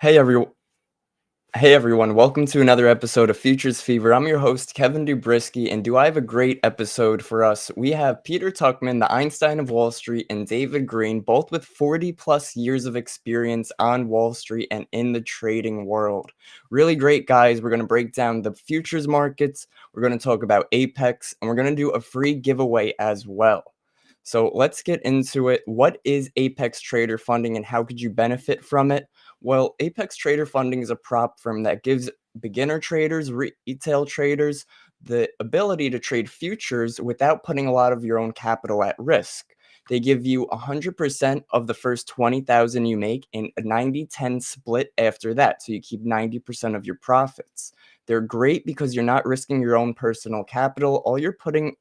Hey everyone. Hey everyone, welcome to another episode of Futures Fever. I'm your host, Kevin Dubriske, and do I have a great episode for us? We have Peter Tuchman, the Einstein of Wall Street, and David Green, both with 40 plus years of experience on Wall Street and in the trading world. Really great guys. We're going to break down the futures markets, we're going to talk about Apex, and we're going to do a free giveaway as well. So let's get into it. What is Apex Trader Funding and how could you benefit from it? Well, Apex Trader Funding is a prop firm that gives beginner traders, retail traders, the ability to trade futures without putting a lot of your own capital at risk. They give you 100% of the first 20,000 you make and a 90-10 split after that. So you keep 90% of your profits. They're great because you're not risking your own personal capital. All you're putting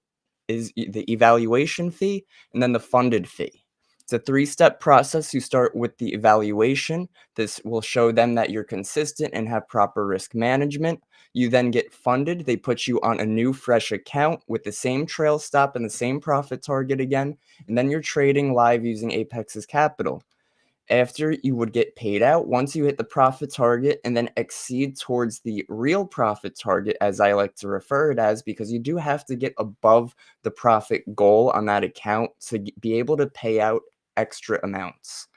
is the evaluation fee and then the funded fee. It's a three-step process. You start with the evaluation. This will show them that you're consistent and have proper risk management. You then get funded. They put you on a new fresh account with the same trail stop and the same profit target again. And then you're trading live using Apex's capital. After, you would get paid out once you hit the profit target and then exceed towards the real profit target, as I like to refer it as, because you do have to get above the profit goal on that account to be able to pay out extra amounts.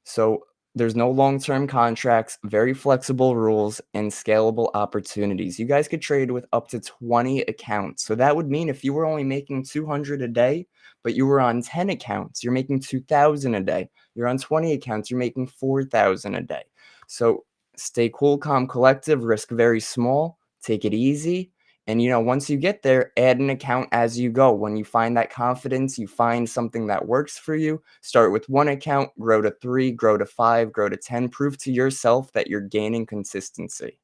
So there's no long-term contracts, very flexible rules, and scalable opportunities. You guys could trade with up to 20 accounts. So that would mean if you were only making 200 a day, but you were on 10 accounts, you're making 2,000 a day. You're on 20 accounts, you're making 4,000 a day. So stay cool, calm, collective, risk very small, take it easy. And, once you get there, add an account as you go. When you find that confidence, you find something that works for you, start with one account, grow to 3, grow to 5, grow to 10. Prove to yourself that you're gaining consistency.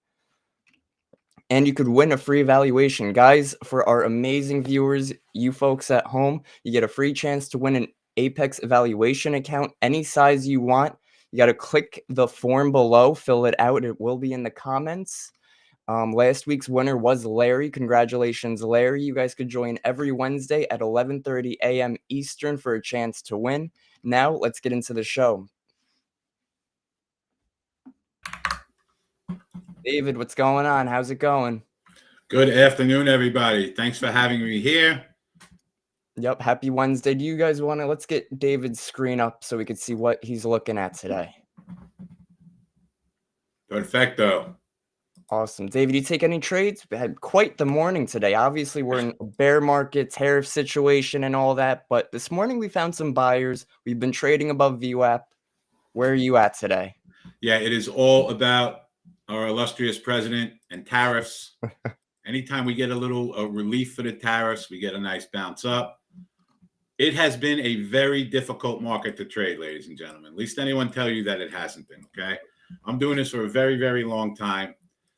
And you could win a free evaluation. Guys, for our amazing viewers, you folks at home, you get a free chance to win an Apex evaluation account, any size you want. You got to click the form below, fill it out. It will be in the comments. Last week's winner was Larry. Congratulations, Larry. You guys could join every Wednesday at 11:30 a.m. Eastern for a chance to win. Now, let's get into the show. David, what's going on? How's it going? Good afternoon, everybody. Thanks for having me here. Yep, happy Wednesday. Do you guys want to, let's get David's screen up so we can see what he's looking at today. Perfecto. Awesome. David, you take any trades? We had quite the morning today. Obviously, we're in a bear market, tariff situation and all that, but this morning we found some buyers. We've been trading above VWAP. Where are you at today? Yeah, it is all about our illustrious president and tariffs. Anytime we get a little relief for the tariffs, we get a nice bounce up. It has been a very difficult market to trade, ladies and gentlemen. At least anyone tell you that it hasn't been, okay? I'm doing this for a very, very long time.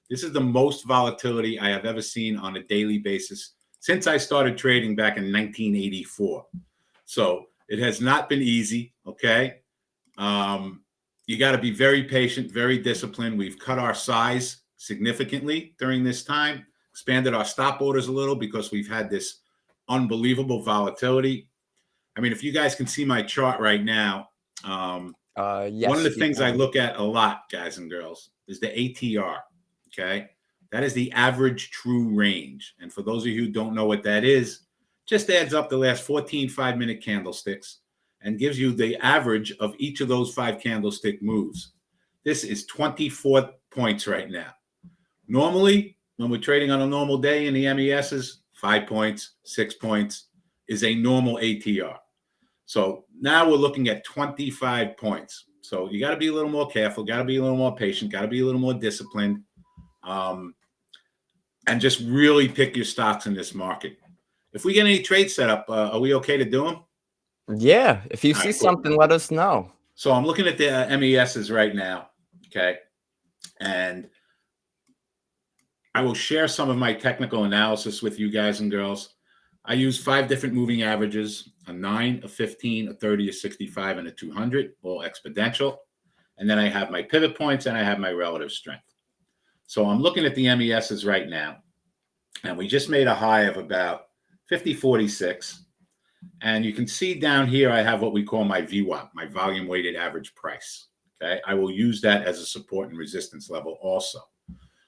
This is the most volatility I have ever seen on a daily basis since I started trading back in 1984. So it has not been easy, okay? You got to be very patient, very disciplined. We've cut our size significantly during this time, expanded our stop orders a little because we've had this unbelievable volatility. I mean, if you guys can see my chart right now, Yes, one of the things I look at a lot, guys and girls, is the ATR, okay? That is the average true range. And for those of you who don't know what that is, just adds up the last 14 5-minute candlesticks and gives you the average of each of those 5 candlestick moves. This is 24 points right now. Normally, when we're trading on a normal day in the MESs, 5 points, 6 points is a normal ATR. So now we're looking at 25 points. So you got to be a little more careful, got to be a little more patient, got to be a little more disciplined, and just really pick your stocks in this market. If we get any trade set up, are we okay to do them? Yeah, if you see something, let us know. So I'm looking at the MESs right now, okay? And I will share some of my technical analysis with you guys and girls. I use 5 different moving averages, a 9, a 15, a 30, a 65, and a 200, all exponential. And then I have my pivot points and I have my relative strength. So I'm looking at the MESs right now, and we just made a high of about 50.46. And you can see down here, I have what we call my VWAP, my volume weighted average price. Okay. I will use that as a support and resistance level also.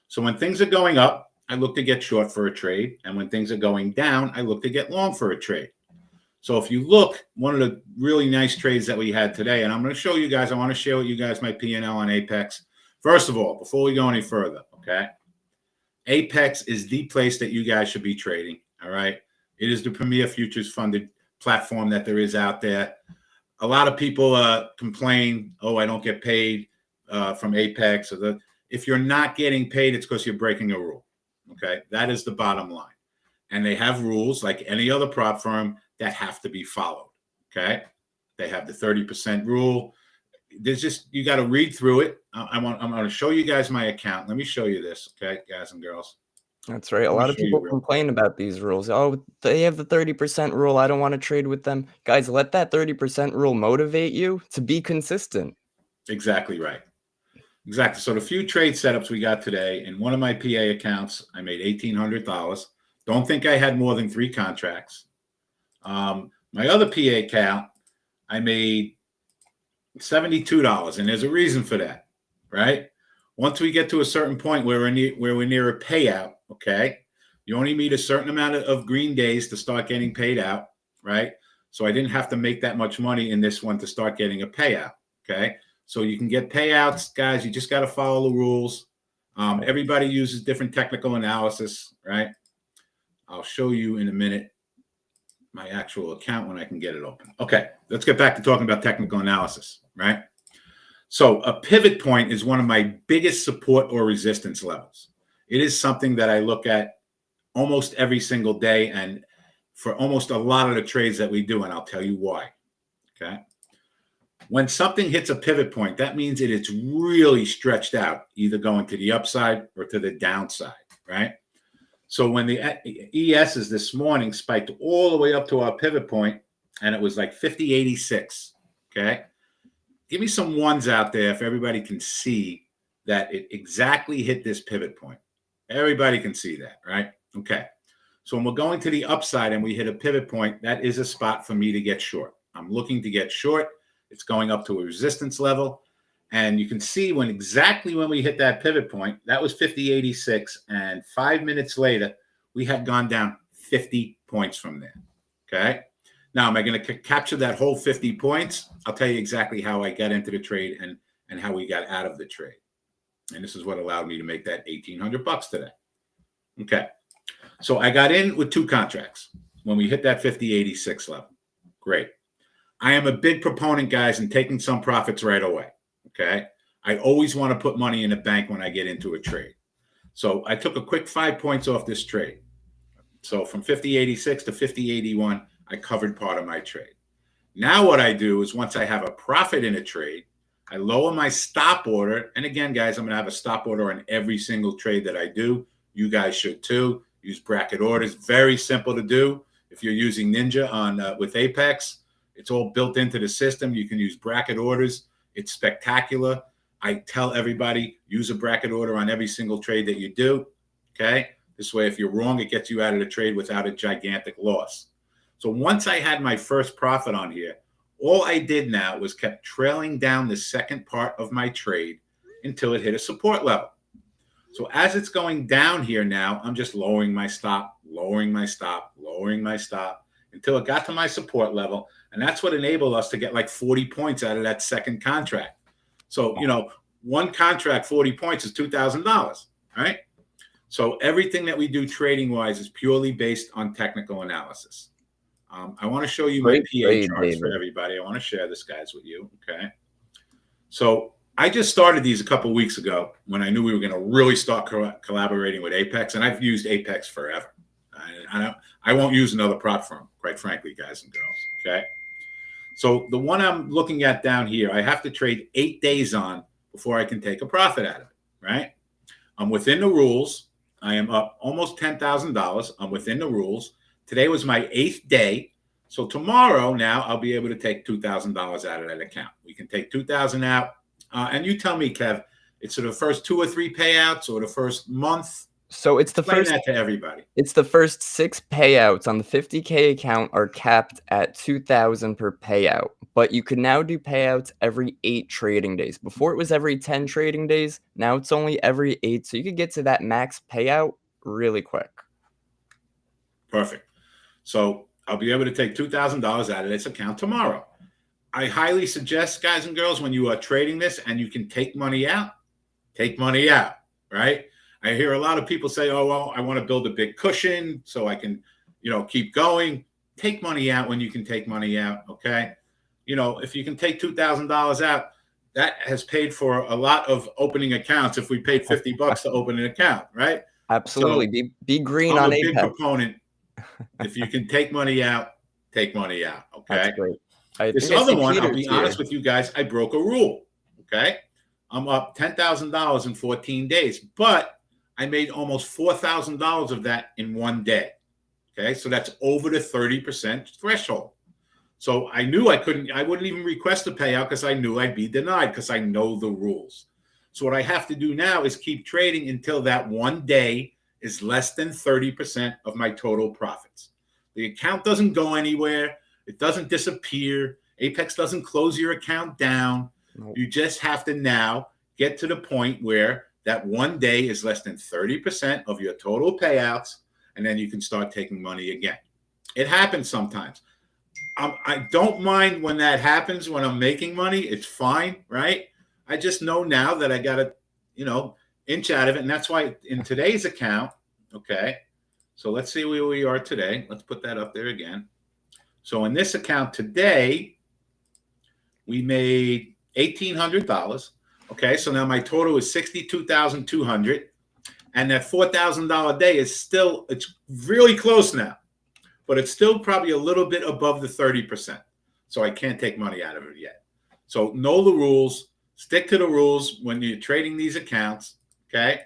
So when things are going up, I look to get short for a trade. And when things are going down, I look to get long for a trade. So if you look, one of the really nice trades that we had today, and I'm going to show you guys, I want to share with you guys my P&L on Apex. First of all, before we go any further, okay, Apex is the place that you guys should be trading, all right? It is the premier futures funded platform that there is out there. A lot of people complain, oh, I don't get paid from Apex. If you're not getting paid, it's because you're breaking a rule, okay? That is the bottom line. And they have rules like any other prop firm that have to be followed, okay? They have the 30% rule. There's just, you got to read through it. I'm going to show you guys my account. Let me show you this, okay, guys and girls. That's right. A Let me lot of show you people real complain about these rules. Oh, they have the 30% rule. I don't want to trade with them. Guys, let that 30% rule motivate you to be consistent. Exactly right. Exactly. So the few trade setups we got today, in one of my PA accounts, I made $1,800. Don't think I had more than 3 contracts. My other PA account, I made $72, and there's a reason for that, right? Once we get to a certain point where we're near a payout, okay, you only need a certain amount of green days to start getting paid out, right? So I didn't have to make that much money in this one to start getting a payout, okay? So you can get payouts, guys. You just got to follow the rules. Everybody uses different technical analysis, right? I'll show you in a minute my actual account when I can get it open. Okay, let's get back to talking about technical analysis, right? So a pivot point is one of my biggest support or resistance levels. It is something that I look at almost every single day and for almost a lot of the trades that we do, and I'll tell you why, okay? When something hits a pivot point, that means it is really stretched out, either going to the upside or to the downside, right? So when the ESs this morning spiked all the way up to our pivot point, and it was like 50.86, okay? Give me some ones out there if everybody can see that it exactly hit this pivot point. Everybody can see that, right? Okay. So when we're going to the upside and we hit a pivot point, that is a spot for me to get short. I'm looking to get short. It's going up to a resistance level. And you can see exactly when we hit that pivot point, that was 50.86. And 5 minutes later, we had gone down 50 points from there. Okay. Now, am I going to capture that whole 50 points? I'll tell you exactly how I got into the trade and how we got out of the trade. And this is what allowed me to make that $1,800 today. Okay. So I got in with 2 contracts when we hit that 50.86 level. Great. I am a big proponent, guys, in taking some profits right away. Okay. I always want to put money in the bank when I get into a trade. So I took a quick 5 points off this trade. So from 50.86 to 50.81, I covered part of my trade. Now what I do is once I have a profit in a trade, I lower my stop order. And again, guys, I'm going to have a stop order on every single trade that I do. You guys should too. Use bracket orders. Very simple to do. If you're using Ninja with Apex, it's all built into the system. You can use bracket orders. It's spectacular. I tell everybody, use a bracket order on every single trade that you do. Okay. This way, if you're wrong, it gets you out of the trade without a gigantic loss. So once I had my first profit on here, all I did now was kept trailing down the second part of my trade until it hit a support level. So as it's going down here now, I'm just lowering my stop, lowering my stop, lowering my stop until it got to my support level. And that's what enabled us to get like 40 points out of that second contract. So, you know, one contract, 40 points is $2,000, right? So everything that we do trading-wise is purely based on technical analysis. I want to show you my PA charts for everybody. I want to share this, guys, with you, okay? So I just started these a couple of weeks ago when I knew we were going to really start collaborating with Apex, and I've used Apex forever. I won't use another prop firm, quite frankly, guys and girls, okay? So the one I'm looking at down here, I have to trade 8 days on before I can take a profit out of it, right? I'm within the rules. I am up almost $10,000. I'm within the rules. Today was my 8th day. So tomorrow now I'll be able to take $2,000 out of that account. We can take $2,000 out. And you tell me, Kev, it's the first 2 or 3 payouts or the first month? So it's the Explain first that to everybody. It's the first 6 payouts on the 50K account are capped at 2,000 per payout, but you can now do payouts every 8 trading days. Before it was every 10 trading days, now it's only every 8, so you could get to that max payout really quick. Perfect. So I'll be able to take $2,000 out of this account tomorrow. I highly suggest, guys and girls, when you are trading this and you can take money out, right? I hear a lot of people say, oh, well, I want to build a big cushion so I can, keep going. Take money out when you can take money out, okay? If you can take $2,000 out, that has paid for a lot of opening accounts if we paid $50 to open an account, right? Absolutely. So Be green I'm on a big Apex. proponent. If you can take money out, take money out, That's okay? great. I This think I other see one, I'll Peter's be here. honest with you guys, I broke a rule, okay? I'm up $10,000 in 14 days, but I made almost $4,000 of that in one day, okay? So that's over the 30% threshold. So I knew I wouldn't even request a payout because I knew I'd be denied because I know the rules. So what I have to do now is keep trading until that one day is less than 30% of my total profits. The account doesn't go anywhere. It doesn't disappear. Apex doesn't close your account down. Nope. You just have to now get to the point where that one day is less than 30% of your total payouts, and then you can start taking money again. It happens sometimes. I don't mind when that happens when I'm making money. It's fine, right? I just know now that I got to, inch out of it. And that's why in today's account, okay, so let's see where we are today. Let's put that up there again. So in this account today, we made $1,800. Okay, so now my total is $62,200. And that $4,000 day it's really close now. But it's still probably a little bit above the 30%. So I can't take money out of it yet. So know the rules. Stick to the rules when you're trading these accounts, okay?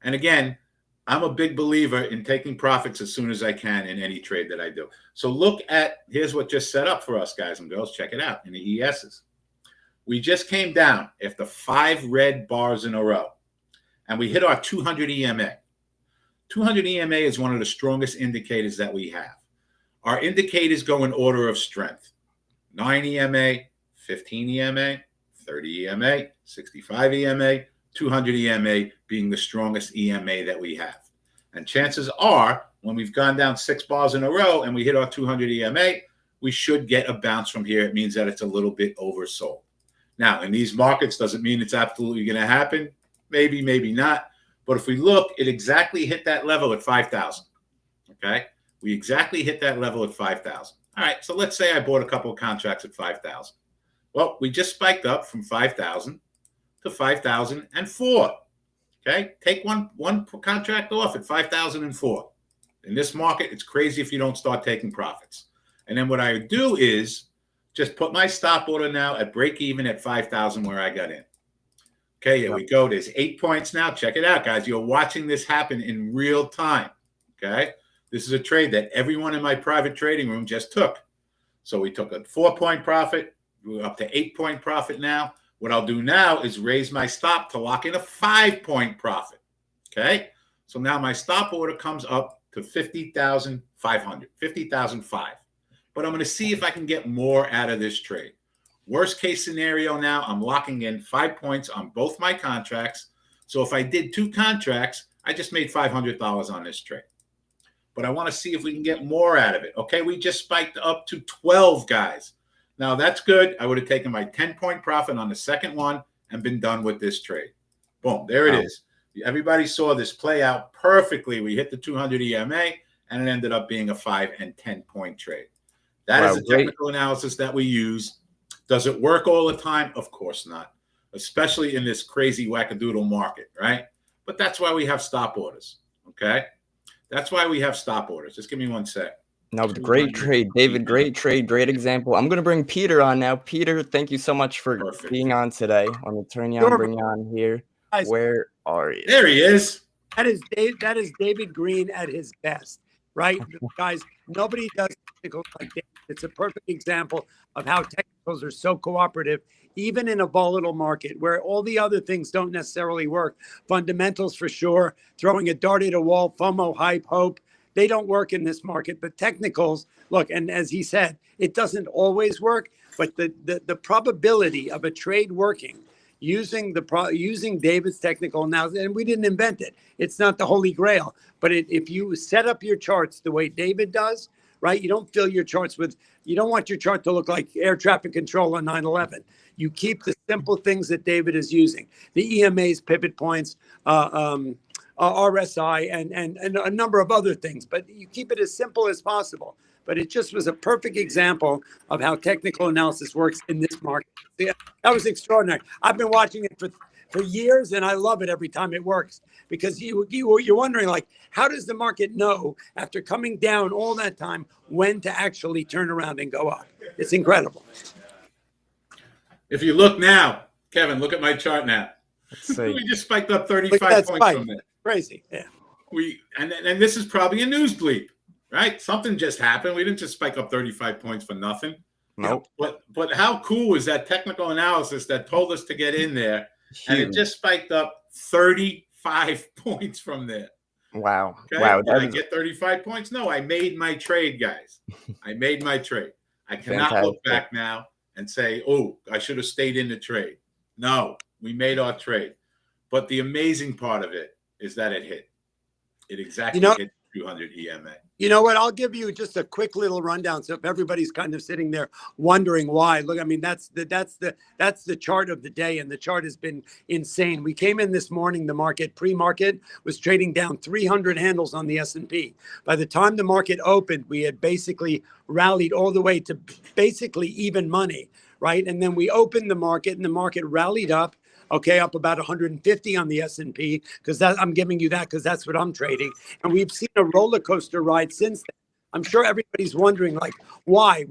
And again, I'm a big believer in taking profits as soon as I can in any trade that I do. So here's what just set up for us, guys and girls. Check it out in the ESs. We just came down after 5 red bars in a row, and we hit our 200 EMA. 200 EMA is one of the strongest indicators that we have. Our indicators go in order of strength: 9 EMA, 15 EMA, 30 EMA, 65 EMA, 200 EMA being the strongest EMA that we have. And chances are, when we've gone down 6 bars in a row and we hit our 200 EMA, we should get a bounce from here. It means that it's a little bit oversold. Now, in these markets, doesn't mean it's absolutely going to happen. Maybe, maybe not. But if we look, it exactly hit that level at 5,000. Okay? We exactly hit that level at 5,000. All right, so let's say I bought a couple of contracts at 5,000. Well, we just spiked up from 5,000 to 5,004. Okay, take one contract off at 5,004. In this market, it's crazy if you don't start taking profits. And then what I would do is just put my stop order now at break even at 5,000 where I got in. Okay, here we go. There's 8 points now. Check it out, guys. You're watching this happen in real time. Okay. This is a trade that everyone in my private trading room just took. So we took a 4-point profit. We're up to 8-point profit now. What I'll do now is raise my stop to lock in a 5-point profit. Okay. So now my stop order comes up to 50,500, 50,005. But I'm going to see if I can get more out of this trade. Worst case scenario now, I'm locking in 5 points on both my contracts. So if I did 2 contracts, I just made $500 on this trade. But I want to see if we can get more out of it. Okay, we just spiked up to 12, guys. Now, that's good. I would have taken my 10-point profit on the second one and been done with this trade. Boom, there it is. Everybody saw this play out perfectly. We hit the 200 EMA, and it ended up being a 5 and 10-point trade. That is the technical analysis that we use. Does it work all the time? Of course not, especially in this crazy wackadoodle market, right? But that's why we have stop orders, okay? That's why we have stop orders. Just give me one sec. No, great trade, David. Great trade. Great example. I'm going to bring Peter on now. Peter, thank you so much for being on today. I'm going to turn you on, bring you on here. Where are you? There he is. That is David Green at his best, right? Guys, nobody does technical like David. It's a perfect example of how technical technicals are so cooperative, even in a volatile market where all the other things don't necessarily work. Fundamentals for sure, throwing a dart at a wall, FOMO, hype, hope, they don't work in this market. But technicals, look, and as he said, it doesn't always work, but the probability of a trade working using using David's technical analysis, and we didn't invent it. It's not the holy grail, but if you set up your charts the way David does, right? You don't fill your charts with, you don't want your chart to look like air traffic control on 9/11. You keep the simple things that David is using, the EMAs, pivot points, RSI, and a number of other things, but you keep it as simple as possible. But it just was a perfect example of how technical analysis works in this market. Yeah, that was extraordinary. I've been watching it for years, and I love it every time it works, because you're wondering, like, how does the market know after coming down all that time when to actually turn around and go up? It's incredible. If you look now, Kevin, look at my chart now. Let's see. We just spiked up 35 points from there. Crazy. Yeah. And this is probably a news bleep, right? Something just happened. We didn't just spike up 35 points for nothing. Nope. But how cool was that technical analysis that told us to get in there? Huge. And it just spiked up 35 points from there. Wow. Okay? Wow. Did I get 35 points? No, I made my trade, guys. I made my trade. I cannot look back now and say, oh, I should have stayed in the trade. No, we made our trade. But the amazing part of it is that it hit. It exactly hit 200 EMA. You know what? I'll give you just a quick little rundown. So if everybody's kind of sitting there wondering why, look, I mean, that's the chart of the day, and the chart has been insane. We came in this morning, the market pre-market was trading down 300 handles on the S&P. By the time the market opened, we had basically rallied all the way to basically even money, right? And then we opened the market, and the market rallied up. Okay, up about 150 on the S&P, because I'm giving you that because that's what I'm trading. And we've seen a roller coaster ride since then. I'm sure everybody's wondering, like, why?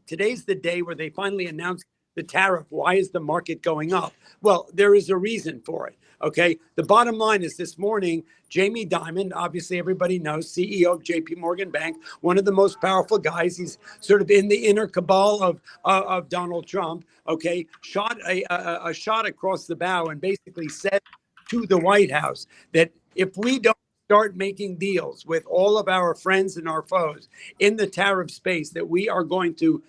Today's the day where they finally announced the tariff. Why is the market going up? Well, there is a reason for it. Okay, the bottom line is this morning, Jamie Dimon, obviously everybody knows, CEO of JP Morgan Bank, one of the most powerful guys. He's sort of in the inner cabal of Donald Trump. Okay, shot a shot across the bow and basically said to the White House that if we don't start making deals with all of our friends and our foes in the tariff space, that we are going to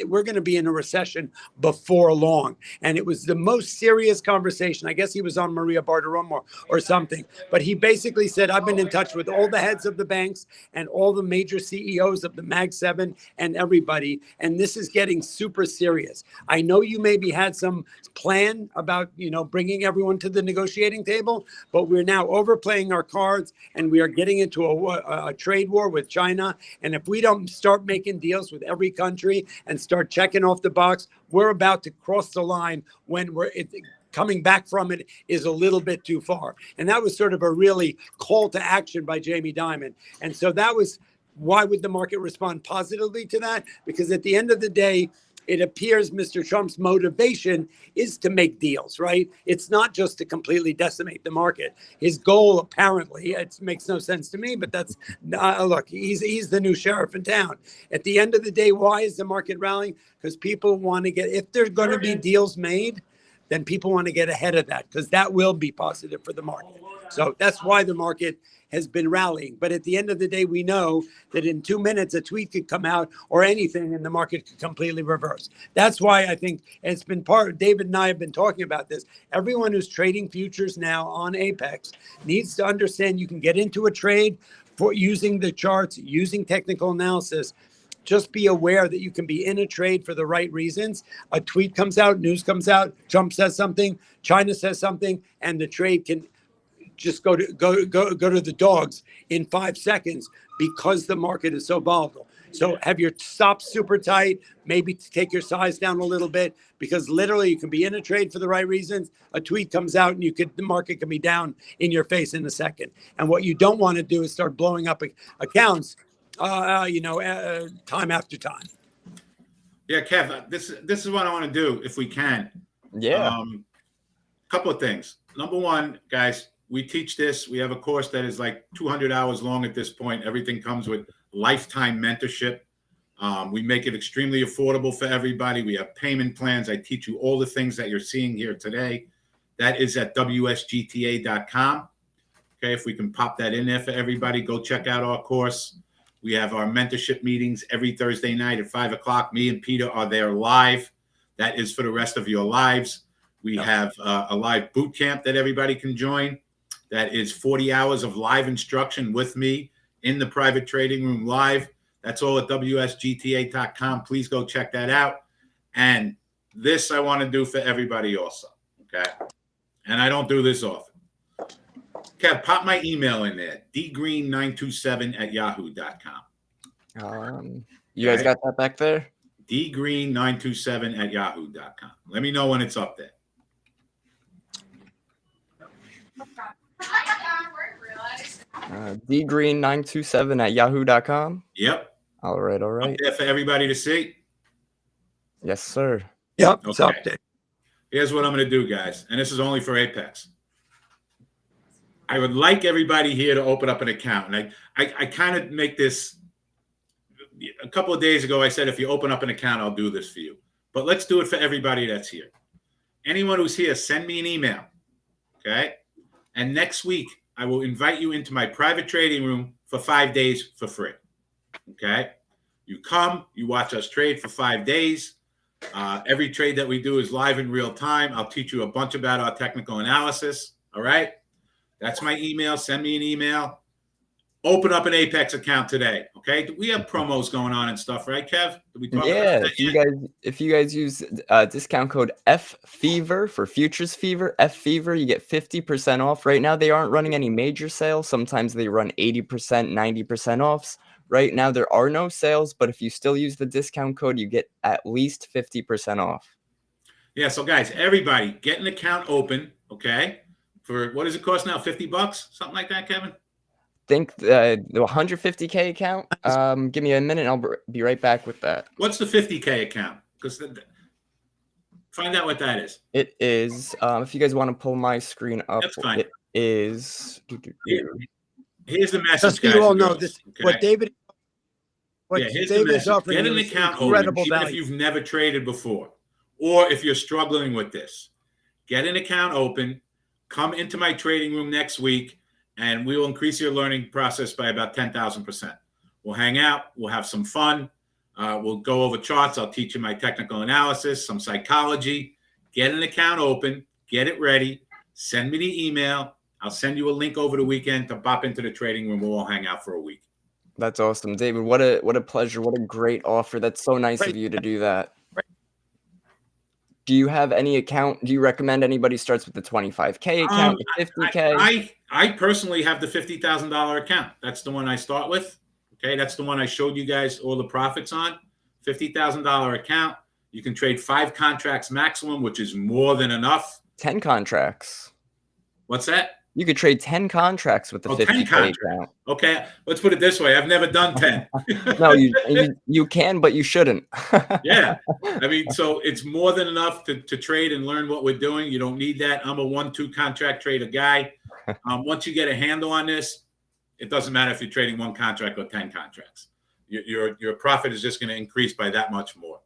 we're going to be in a recession before long. And it was the most serious conversation. I guess he was on Maria Bartiromo or something, but he basically said, I've been in touch with all the heads of the banks and all the major CEOs of the Mag 7 and everybody. And this is getting super serious. I know you maybe had some plan about, bringing everyone to the negotiating table, but we're now overplaying our cards, and we are getting into a trade war with China. And if we don't start making deals with every country and start checking off the box, we're about to cross the line when coming back from it is a little bit too far. And that was sort of a really call to action by Jamie Dimon. And so that was, why would the market respond positively to that? Because at the end of the day, it appears Mr. Trump's motivation is to make deals, right? It's not just to completely decimate the market. His goal, apparently, it makes no sense to me, but that's, look, he's the new sheriff in town. At the end of the day, why is the market rallying? Because people want to if there's going to be deals made, then people want to get ahead of that, because that will be positive for the market. So that's why the market has been rallying. But at the end of the day, we know that in 2 minutes, a tweet could come out or anything, and the market could completely reverse. That's why I think it's been David and I have been talking about this. Everyone who's trading futures now on Apex needs to understand you can get into a trade for using the charts, using technical analysis. Just be aware that you can be in a trade for the right reasons. A tweet comes out, news comes out, Trump says something, China says something, and the trade can just go to the dogs in 5 seconds because the market is so volatile. So have your stops super tight, maybe take your size down a little bit, because literally you can be in a trade for the right reasons. A tweet comes out and the market can be down in your face in a second. And what you don't want to do is start blowing up accounts, time after time. Yeah, Kev, this is what I want to do if we can. Yeah. Couple of things. Number one, guys, we teach this. We have a course that is like 200 hours long at this point. Everything comes with lifetime mentorship. We make it extremely affordable for everybody. We have payment plans. I teach you all the things that you're seeing here today. That is at wsgta.com. Okay, if we can pop that in there for everybody, go check out our course. We have our mentorship meetings every Thursday night at 5 o'clock. Me and Peter are there live. That is for the rest of your lives. We have a live boot camp that everybody can join. That is 40 hours of live instruction with me in the private trading room live. That's all at wsgta.com. Please go check that out. And this I want to do for everybody also, okay? And I don't do this often. Kev, pop my email in there, dgreen927@yahoo.com. You guys got that back there? dgreen927@yahoo.com. Let me know when it's up there. dgreen927@yahoo.com. Yep. All right. Up there for everybody to see. Yes, sir. Yep. Okay. It's up there. Here's what I'm going to do, guys. And this is only for Apex. I would like everybody here to open up an account. And I kind of make this a couple of days ago. I said, if you open up an account, I'll do this for you. But let's do it for everybody that's here. Anyone who's here, send me an email. Okay. And next week, I will invite you into my private trading room for 5 days for free. Okay. You come, you watch us trade for 5 days. Every trade that we do is live in real time. I'll teach you a bunch about our technical analysis. All right. That's my email. Send me an email. Open up an Apex account today. Okay. We have promos going on and stuff, right, Kev? Did we talk about that if you guys use discount code FFever for Futures Fever, FFever, you get 50% off. Right now, they aren't running any major sales. Sometimes they run 80%, 90% offs. Right now, there are no sales, but if you still use the discount code, you get at least 50% off. Yeah. So, guys, everybody get an account open. Okay. For what does it cost now? $50? Something like that, Kevin? Think the 150K account. Give me a minute and I'll be right back with that. What's the 50K account? Because find out what that is. It is, if you guys want to pull my screen up, That's fine. It is. Here's the message, Just so guys. you all and know girls, this. okay? What David Here's David the is message. offering Get an you is account open, incredible even value. if you've never traded before, or if you're struggling with this. Get an account open. Come into my trading room next week, and we will increase your learning process by about 10,000%. We'll hang out. We'll have some fun. We'll go over charts. I'll teach you my technical analysis, some psychology. Get an account open. Get it ready. Send me the email. I'll send you a link over the weekend to pop into the trading room. We'll all hang out for a week. That's awesome, David. What a pleasure. What a great offer. That's so nice of you to do that. Do you have any account? Do you recommend anybody starts with the 25K account, the 50K? I personally have the $50,000 account. That's the one I start with. Okay, that's the one I showed you guys all the profits on. $50,000 account. You can trade 5 contracts maximum, which is more than enough. 10 contracts. What's that? You could trade 10 contracts with the 50K account. Okay, let's put it this way. I've never done 10. No, you can, but you shouldn't. Yeah. I mean, so it's more than enough to trade and learn what we're doing. You don't need that. I'm a 1-2 contract trader guy. Once you get a handle on this, it doesn't matter if you're trading 1 contract or 10 contracts. Your profit is just going to increase by that much more.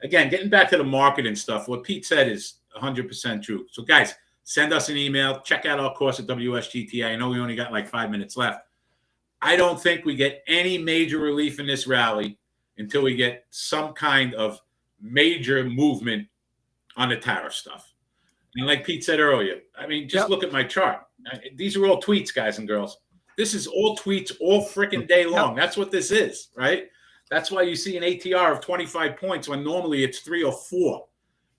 Again, getting back to the market and stuff, what Pete said is 100% true. So, guys, send us an email. Check out our course at WSGTA. I know we only got like 5 minutes left. I don't think we get any major relief in this rally until we get some kind of major movement on the tariff stuff. And like Pete said earlier, I mean, just look at my chart. These are all tweets, guys and girls. This is all tweets all freaking day long. That's what this is, right? That's why you see an ATR of 25 points when normally it's 3 or 4.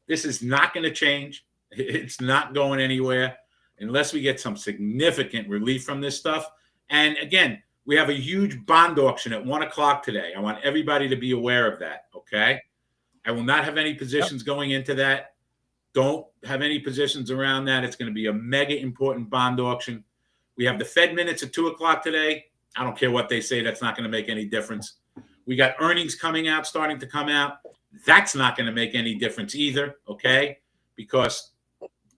This is not going to change. It's not going anywhere unless we get some significant relief from this stuff. And again, we have a huge bond auction at 1 o'clock today. I want everybody to be aware of that. Okay. I will not have any positions going into that. Don't have any positions around that. It's going to be a mega important bond auction. We have the Fed minutes at 2 o'clock today. I don't care what they say. That's not going to make any difference. We got earnings coming out, starting to come out. That's not going to make any difference either. Okay. Because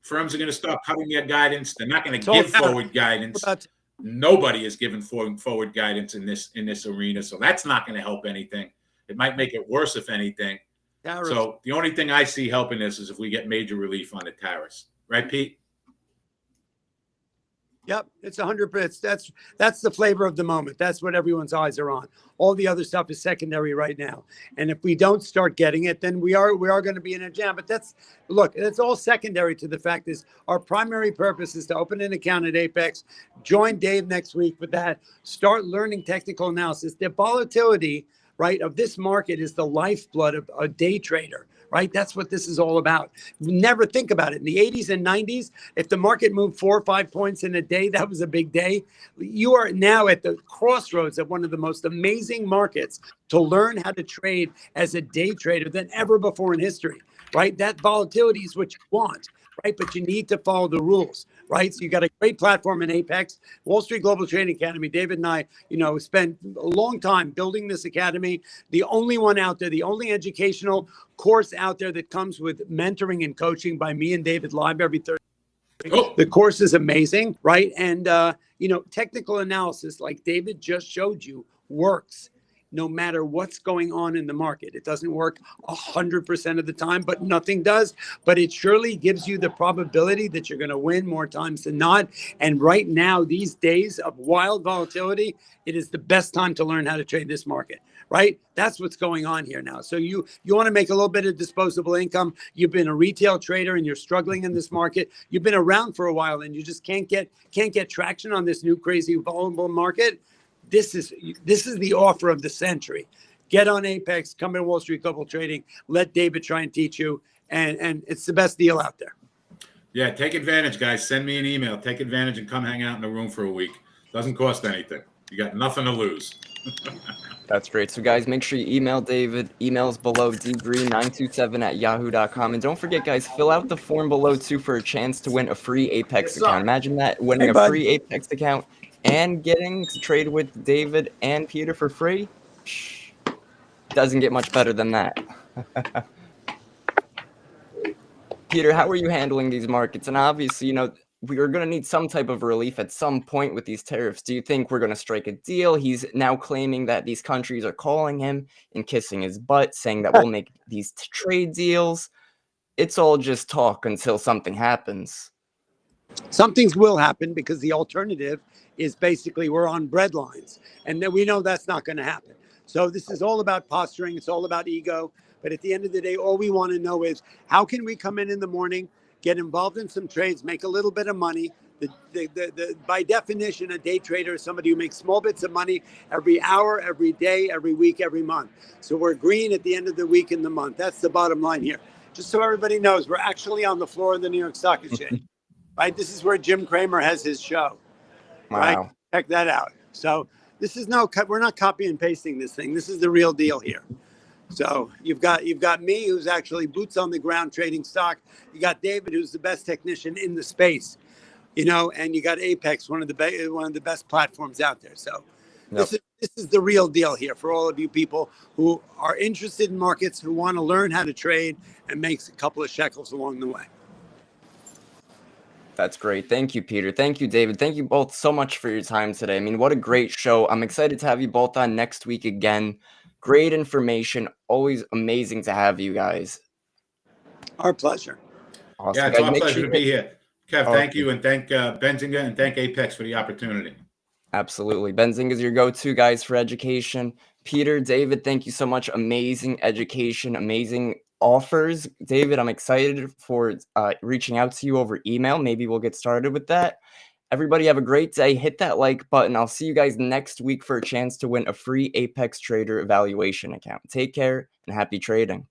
firms are going to start cutting their guidance. They're not going to give forward guidance. Nobody is giving forward guidance in this arena, so that's not going to help anything. It might make it worse, if anything. Tariffs. So the only thing I see helping this is if we get major relief on the tariffs, right, Pete? Yep, it's 100%. That's the flavor of the moment. That's what everyone's eyes are on. All the other stuff is secondary right now. And if we don't start getting it, then we are going to be in a jam. But that's all secondary to the fact is our primary purpose is to open an account at Apex, join Dave next week with that, start learning technical analysis. The volatility, right, of this market is the lifeblood of a day trader. Right? That's what this is all about. Never think about it. In the 80s and 90s, if the market moved 4 or 5 points in a day, that was a big day. You are now at the crossroads of one of the most amazing markets to learn how to trade as a day trader than ever before in history. Right? That volatility is what you want. Right? But you need to follow the rules, right? So you got a great platform in Apex, Wall Street Global Trading Academy. David and I, spent a long time building this academy. The only one out there, the only educational course out there that comes with mentoring and coaching by me and David live every Thursday. Oh. The course is amazing, right? And, technical analysis, like David just showed you, works no matter what's going on in the market. It doesn't work 100% of the time, but nothing does. But it surely gives you the probability that you're going to win more times than not. And right now, these days of wild volatility, it is the best time to learn how to trade this market, right? That's what's going on here now. So you want to make a little bit of disposable income. You've been a retail trader and you're struggling in this market. You've been around for a while and you just can't get traction on this new crazy vulnerable market. This is the offer of the century. Get on Apex, come in Wall Street Global Trading, let David try and teach you, and it's the best deal out there. Yeah, take advantage, guys. Send me an email. Take advantage and come hang out in the room for a week. Doesn't cost anything. You got nothing to lose. That's great. So, guys, make sure you email David. Emails below, dgreen927@yahoo.com. And don't forget, guys, fill out the form below, too, for a chance to win a free Apex account. Imagine that, winning a free Apex account and getting to trade with David and Peter for free. Doesn't get much better than that. Peter, how are you handling these markets? And obviously, we are going to need some type of relief at some point with these tariffs. Do you think we're going to strike a deal? He's now claiming that these countries are calling him and kissing his butt, saying that we'll make these trade deals. It's all just talk until something happens. Some things will happen because the alternative is basically we're on bread lines. And then we know that's not going to happen. So this is all about posturing. It's all about ego. But at the end of the day, all we want to know is how can we come in the morning, get involved in some trades, make a little bit of money. By definition, a day trader is somebody who makes small bits of money every hour, every day, every week, every month. So we're green at the end of the week and the month. That's the bottom line here. Just so everybody knows, we're actually on the floor of the New York Stock Exchange. Right? This is where Jim Cramer has his show. Wow. Right? Check that out. So this is we're not copy and pasting this thing. This is the real deal here. So you've got me, who's actually boots on the ground trading stock. You got David, who's the best technician in the space, and you got Apex, one of the best platforms out there. So this is the real deal here for all of you people who are interested in markets, who want to learn how to trade and make a couple of shekels along the way. That's great. Thank you, Peter. Thank you, David. Thank you both so much for your time today. I mean, what a great show. I'm excited to have you both on next week again. Great information. Always amazing to have you guys. Our pleasure. Awesome. Yeah, it's our pleasure to be here. Kev, thank you, and thank Benzinga and thank Apex for the opportunity. Absolutely. Benzinga is your go-to, guys, for education. Peter, David, thank you so much. Amazing education, amazing offers. David, I'm excited for reaching out to you over email. Maybe we'll get started with that. Everybody have a great day. Hit that like button. I'll see you guys next week for a chance to win a free Apex Trader evaluation account. Take care and happy trading.